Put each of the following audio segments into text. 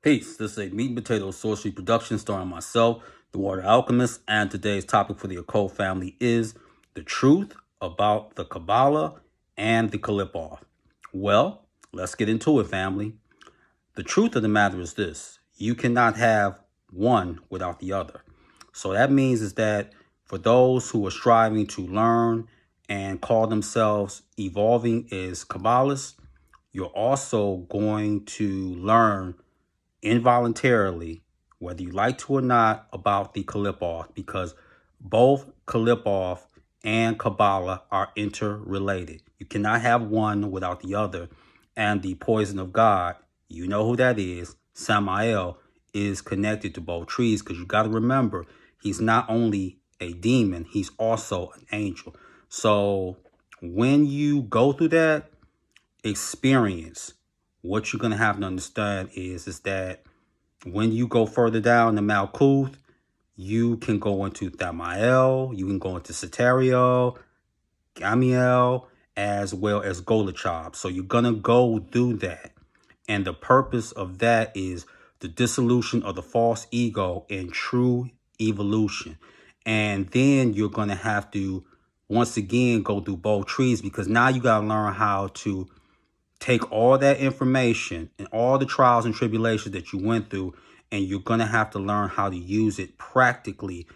Peace. This is a meat and potato sorcery production starring myself, the Water Alchemist, and today's topic for the occult family is the truth about the Qabala and the Qlippoth. Well, let's get into it, family. The truth of the matter is this: you cannot have one without the other. So that means is that for those who are striving to learn and call themselves evolving as Kabbalists, you're also going to learn involuntarily, whether you like to or not, about the Qlippoth, because both Qlippoth and Qabala are interrelated. You cannot have one without the other. And the poison of God, you know who that is, Samael, is connected to both trees, because you got to remember, he's not only a demon, he's also an angel. So when you go through that experience, what you're going to have to understand is that when you go further down the Malkuth, you can go into Thamael, you can go into Ceterio, Gamiel, as well as Golachab. So you're going to go through that. And the purpose of that is the dissolution of the false ego and true evolution. And then you're going to have to, once again, go through both trees, because now you got to learn how to take all that information and all the trials and tribulations that you went through, and you're going to have to learn how to use it practically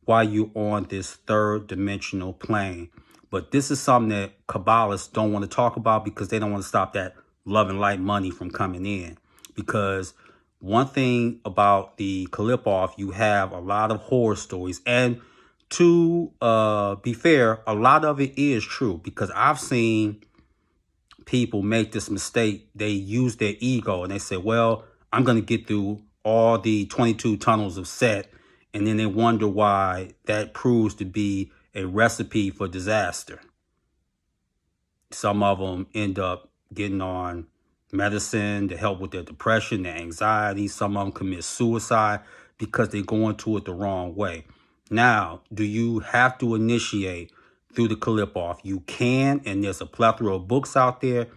while you're on this third dimensional plane. But this is something that Kabbalists don't want to talk about, because they don't want to stop that love and light money from coming in. Because one thing about the Qlippoth, you have a lot of horror stories. And to be fair, a lot of it is true, because I've seen people make this mistake. They use their ego and they say, well, I'm going to get through all the 22 tunnels of Set. And then they wonder why that proves to be a recipe for disaster. Some of them end up getting on medicine to help with their depression, their anxiety. Some of them commit suicide because they're going to it the wrong way. Now, do you have to initiate through the Qlippoth? You can, and there's a plethora of books out there.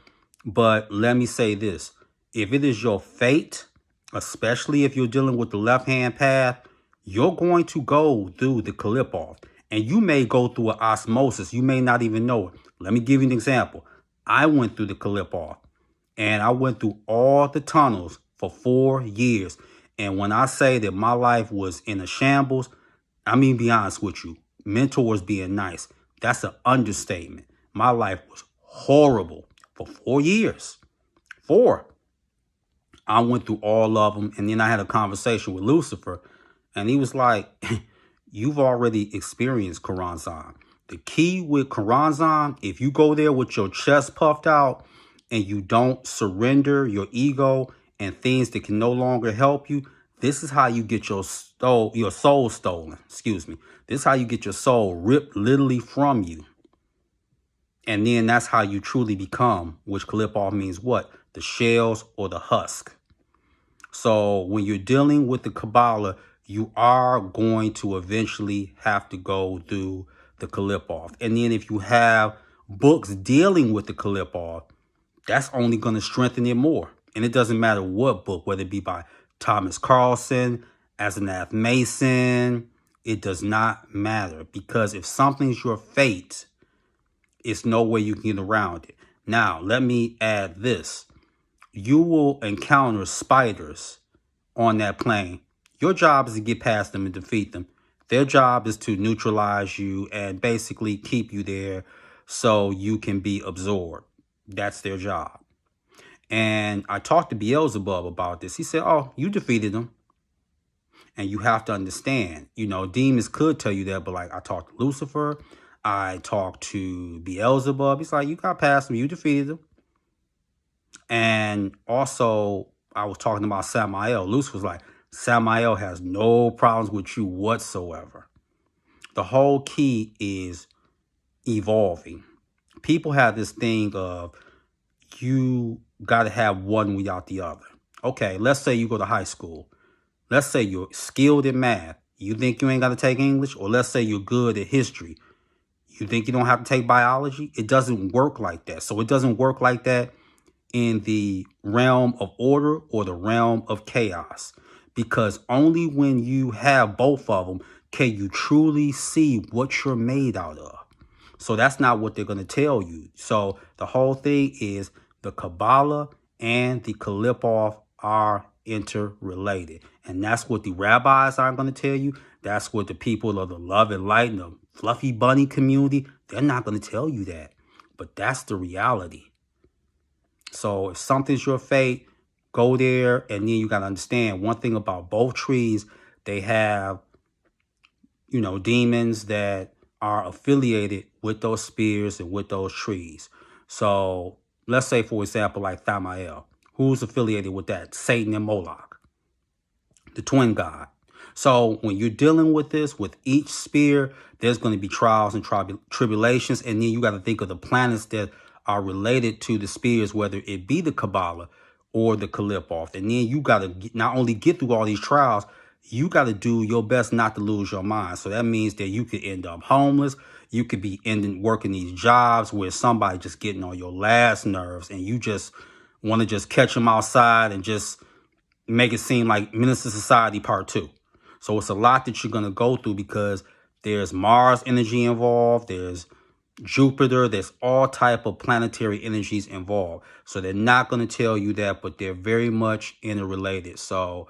But let me say this: if it is your fate, especially if you're dealing with the left-hand path, you're going to go through the Qlippoth. And you may go through an osmosis. You may not even know it. Let me give you an example. I went through the Qlippoth, and I went through all the tunnels for 4 years. And when I say that my life was in a shambles, I mean, be honest with you, mentors being nice, that's an understatement. My life was horrible for 4 years. 4. I went through all of them. And then I had a conversation with Lucifer. And he was like, you've already experienced Karanzan. The key with Karanzan, if you go there with your chest puffed out and you don't surrender your ego and things that can no longer help you, this is how you get your soul stolen. Excuse me. This is how you get your soul ripped literally from you. And then that's how you truly become, which Qlippoth means what? The shells or the husk. So when you're dealing with the Qabala, you are going to eventually have to go through the Qlippoth. And then if you have books dealing with the Qlippoth, that's only going to strengthen it more. And it doesn't matter what book, whether it be by Thomas Carlson, Asenath Mason, it does not matter. Because if something's your fate, it's no way you can get around it. Now, let me add this. You will encounter spiders on that plane. Your job is to get past them and defeat them. Their job is to neutralize you and basically keep you there so you can be absorbed. That's their job. And I talked to Beelzebub about this. He said, oh, you defeated them. And you have to understand, demons could tell you that, but like I talked to Lucifer, I talked to Beelzebub. He's like, you got past them, you defeated them. And also, I was talking about Samael. Lucifer was like, Samael has no problems with you whatsoever. The whole key is evolving. People have this thing of you got to have one without the other. Okay, let's say you go to high school. Let's say you're skilled in math. You think you ain't got to take English? Or let's say you're good at history. You think you don't have to take biology? It doesn't work like that. So it doesn't work like that in the realm of order or the realm of chaos. Because only when you have both of them can you truly see what you're made out of. So that's not what they're going to tell you. So the whole thing is the Qabala and the Qlippoth are interrelated. And that's what the rabbis are going to tell you. That's what the people of the love and light and the fluffy bunny community, they're not going to tell you that. But that's the reality. So if something's your fate, go there. And then you got to understand one thing about both trees. They have, demons that are affiliated with those spears and with those trees. So let's say, for example, like Thamael. Who's affiliated with that? Satan and Moloch, the twin god. So when you're dealing with this, with each spear, there's going to be trials and tribulations. And then you got to think of the planets that are related to the spears, whether it be the Qabala or the Qlippoth. And then you got to not only get through all these trials, you got to do your best not to lose your mind. So that means that you could end up homeless. You could be working these jobs where somebody just getting on your last nerves and you just want to just catch them outside and just make it seem like Minister Society Part 2. So it's a lot that you're going to go through because there's Mars energy involved. There's Jupiter. There's all type of planetary energies involved. So they're not going to tell you that, but they're very much interrelated. So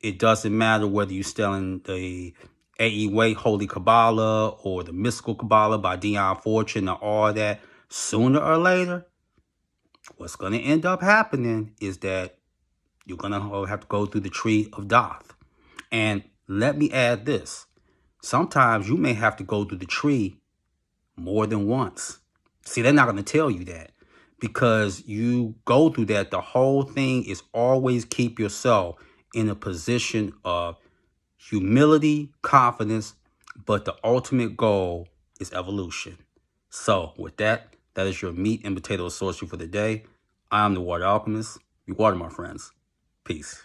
it doesn't matter whether you're studying the A.E. Waite Holy Qabala or the Mystical Qabala by Dion Fortune or all that. Sooner or later, what's going to end up happening is that you're going to have to go through the tree of Doth. And let me add this. Sometimes you may have to go through the tree more than once. See, they're not going to tell you that because you go through that. The whole thing is always keep yourself in a position of humility, confidence, but the ultimate goal is evolution. So with that, that is your meat and potato sorcery for the day. I am the Water Alchemist. Be water, my friends. Peace.